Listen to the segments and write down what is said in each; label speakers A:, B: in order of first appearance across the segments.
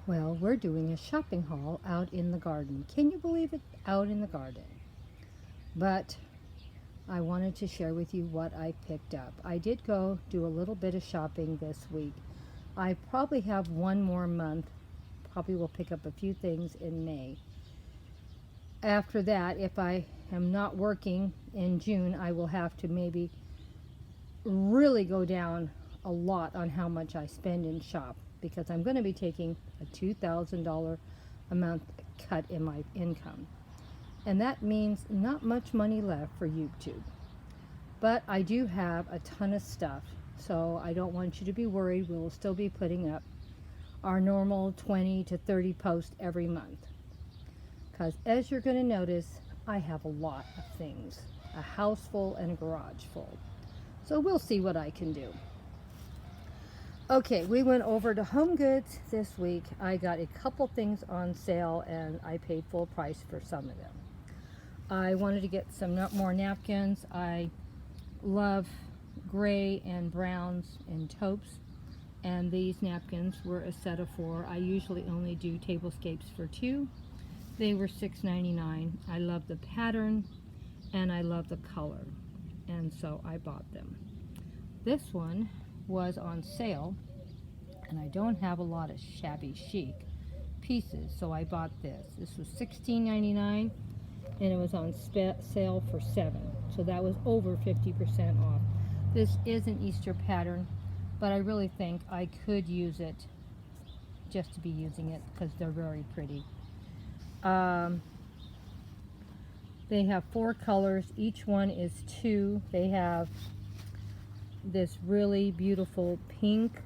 A: Well, we're doing a shopping haul out in the garden. Can you believe it? Out in the garden. But I wanted to share with you what I picked up. I did go do a little bit of shopping this week. I probably have one more month. Probably will pick up a few things in May. After that, if I am not working in June, I will have to maybe really go down a lot on how much I spend in shop, because I'm going to be taking a $2,000 a month cut in my income. And that means not much money left for YouTube. But I do have a ton of stuff, so I don't want you to be worried. We'll still be putting up our normal 20 to 30 posts every month. Because as you're going to notice, I have a lot of things. A house full and a garage full. So we'll see what I can do. Okay, we went over to HomeGoods this week. I got a couple things on sale and I paid full price for some of them. I wanted to get some more napkins. I love gray and browns and taupes, and these napkins were a set of 4. I usually only do tablescapes for 2. They were $6.99. I love the pattern and I love the color, and so I bought them. This one was on sale, and I don't have a lot of shabby chic pieces, so I bought this. This was $16.99, and it was on sale for $7, so that was over 50% off. This is an Easter pattern, but I really think I could use it just to be using it because they're very pretty. They have 4 colors. Each one is 2. They have this really beautiful pink,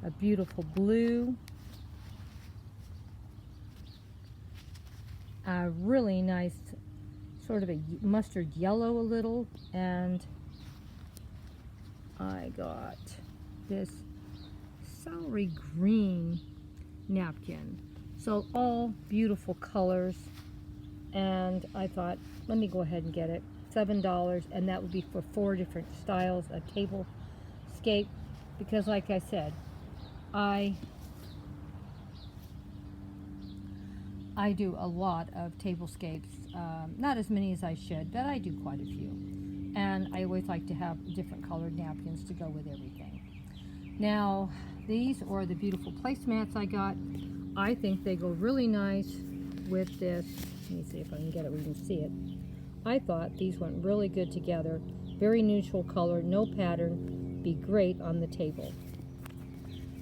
A: a beautiful blue, a really nice sort of a mustard yellow a little, and I got this celery green napkin. So all beautiful colors, and I thought, let me go ahead and get it. $7, and that would be for 4 different styles of tablescape, because like I said, I do a lot of tablescapes, not as many as I should, but I do quite a few, and I always like to have different colored napkins to go with everything. Now, these are the beautiful placemats I got. I think they go really nice with this. Let me see if I can get it where you can see it. I thought these went really good together. Very neutral color, no pattern. Be great on the table.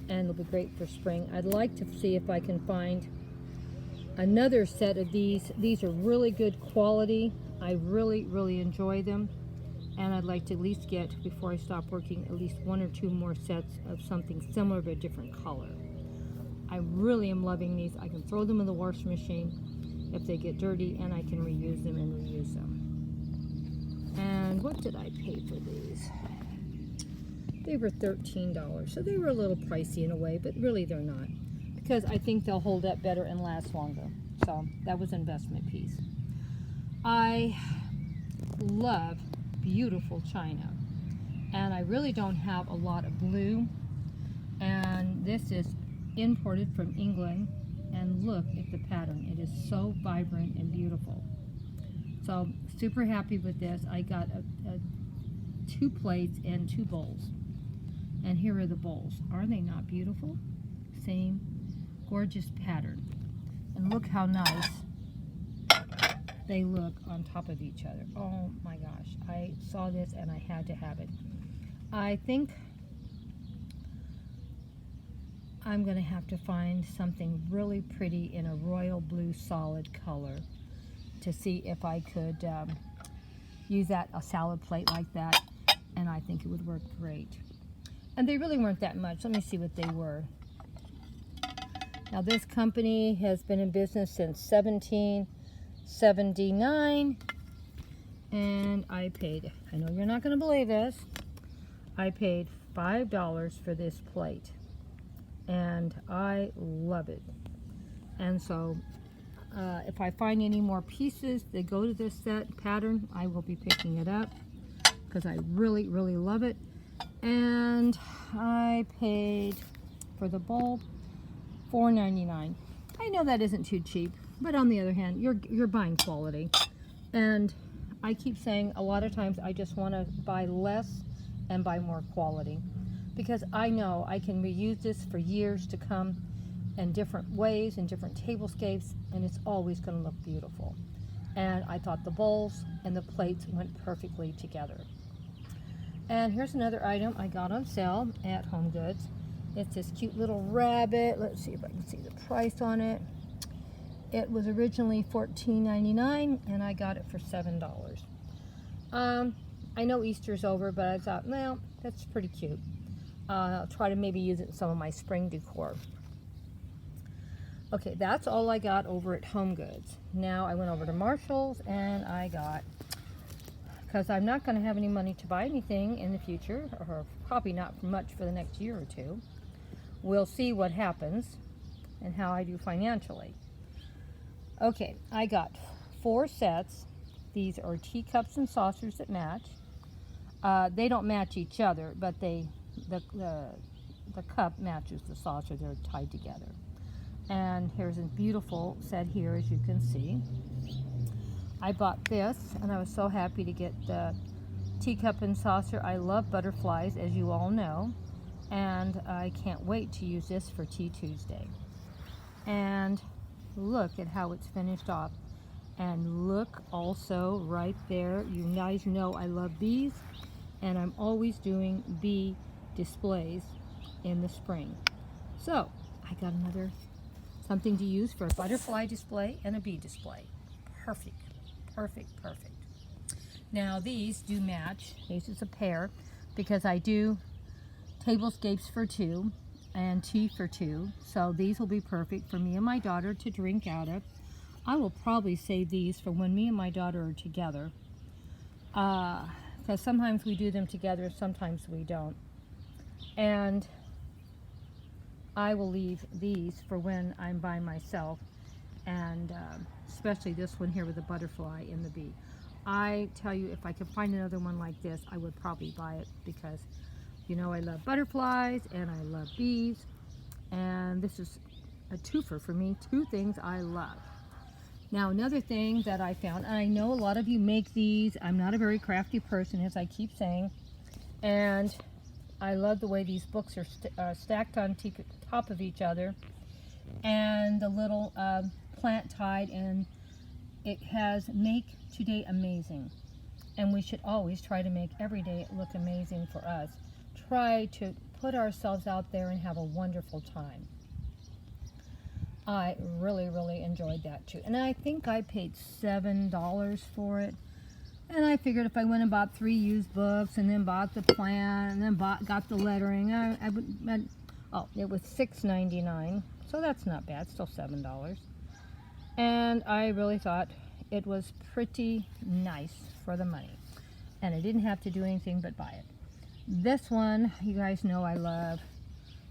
A: And it'll be great for spring. I'd like to see if I can find another set of these. These are really good quality. I really, really enjoy them. And I'd like to at least get, before I stop working, at least 1 or 2 more sets of something similar but a different color. I really am loving these. I can throw them in the washing machine if they get dirty, and I can reuse them and reuse them. And what did I pay for these? They were $13, so they were a little pricey in a way, but really they're not, because I think they'll hold up better and last longer. So that was an investment piece. I love beautiful china, and I really don't have a lot of blue, and this is imported from England, and look at the pattern. It is so vibrant and beautiful. So super happy with this. I got 2 plates and 2 bowls, and here are the bowls. Are they not beautiful? Same gorgeous pattern, and look how nice they look on top of each other. Oh my gosh, I saw this and I had to have it. I think I'm going to have to find something really pretty in a royal blue solid color to see if I could use that, a salad plate like that, and I think it would work great. And they really weren't that much. Let me see what they were. Now, this company has been in business since 1779, and I paid, I know you're not going to believe this, I paid $5 for this plate, and I love it. And so if I find any more pieces that go to this set pattern, I will be picking it up because I really, really love it. And I paid for the bowl, $4.99. I know that isn't too cheap, but on the other hand, you're buying quality. And I keep saying a lot of times I just want to buy less and buy more quality, because I know I can reuse this for years to come in different ways, in different tablescapes, and it's always going to look beautiful. And I thought the bowls and the plates went perfectly together. And here's another item I got on sale at HomeGoods. It's this cute little rabbit. Let's see if I can see the price on it. It was originally $14.99 and I got it for $7. I know Easter's over, but I thought, well, that's pretty cute. I'll try to maybe use it in some of my spring decor. Okay, that's all I got over at HomeGoods. Now I went over to Marshall's and I got, because I'm not going to have any money to buy anything in the future, or probably not much for the next year or two. We'll see what happens and how I do financially. Okay, I got 4 sets. These are teacups and saucers that match. They don't match each other, but the cup matches the saucer. They're tied together. And here's a beautiful set here, as you can see. I bought this, and I was so happy to get the teacup and saucer. I love butterflies, as you all know, and I can't wait to use this for Tea Tuesday. And look at how it's finished off. And look also right there, you guys know I love bees, and I'm always doing bee displays in the spring. So I got another something to use for a butterfly display and a bee display. Perfect, perfect, perfect. Now these do match. This is a pair because I do tablescapes for 2 and tea for 2. So these will be perfect for me and my daughter to drink out of. I will probably save these for when me and my daughter are together. Because sometimes we do them together, sometimes we don't. And I will leave these for when I'm by myself, and especially this one here with the butterfly and the bee. I tell you, if I could find another one like this, I would probably buy it, because you know I love butterflies and I love bees, and this is a twofer for me, 2 things I love. Now another thing that I found, and I know a lot of you make these, I'm not a very crafty person, as I keep saying, and I love the way these books are stacked on top of each other, and the little plant tied, and it has "Make Today Amazing," and we should always try to make every day look amazing for us. Try to put ourselves out there and have a wonderful time. I really, really enjoyed that too, and I think I paid $7 for it. And I figured if I went and bought 3 used books and then bought the plant and then got the lettering, it was $6.99, so that's not bad, still $7. And I really thought it was pretty nice for the money, and I didn't have to do anything but buy it. This one, you guys know I love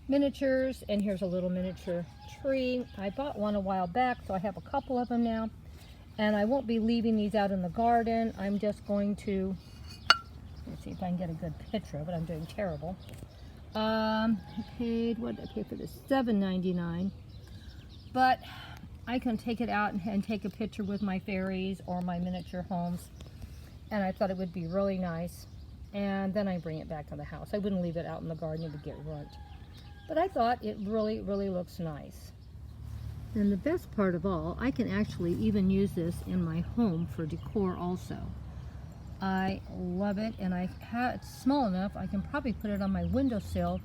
A: miniatures, and here's a little miniature tree. I bought one a while back, so I have a couple of them now. And I won't be leaving these out in the garden. I'm just going to, let's see if I can get a good picture of it. I'm doing terrible. I paid, what did I pay for this? $7.99. But I can take it out and take a picture with my fairies or my miniature homes. And I thought it would be really nice. And then I bring it back to the house. I wouldn't leave it out in the garden, it would get ruined. But I thought it really, really looks nice. And the best part of all, I can actually even use this in my home for decor also. I love it, and it's small enough I can probably put it on my windowsill,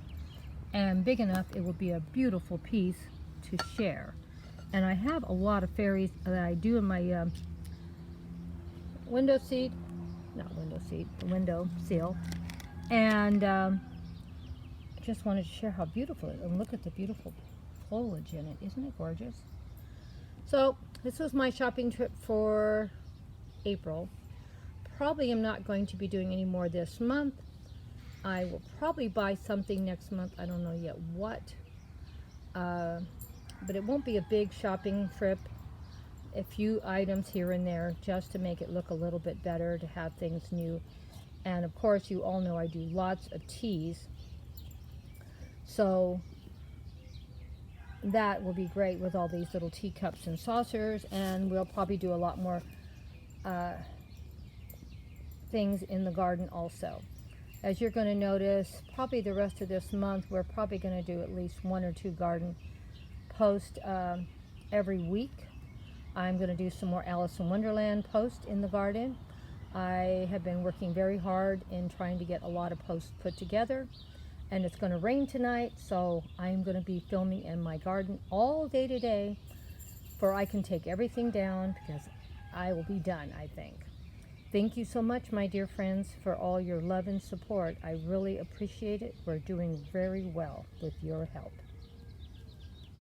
A: and big enough it will be a beautiful piece to share. And I have a lot of fairies that I do in my window sill, and I just wanted to share how beautiful it is. And look at the beautiful foliage in it. Isn't it gorgeous? So this was my shopping trip for April. Probably am not going to be doing any more this month. I will probably buy something next month. I don't know yet what, but it won't be a big shopping trip. A few items here and there just to make it look a little bit better, to have things new. And of course, you all know I do lots of teas, so that will be great with all these little teacups and saucers, and we'll probably do a lot more things in the garden also. As you're going to notice, probably the rest of this month, we're probably going to do at least 1 or 2 garden posts every week. I'm going to do some more Alice in Wonderland posts in the garden. I have been working very hard in trying to get a lot of posts put together, and it's going to rain tonight, so I'm going to be filming in my garden all day today, for I can take everything down because I will be done, I think. Thank you so much, my dear friends, for all your love and support. I really appreciate it. We're doing very well with your help.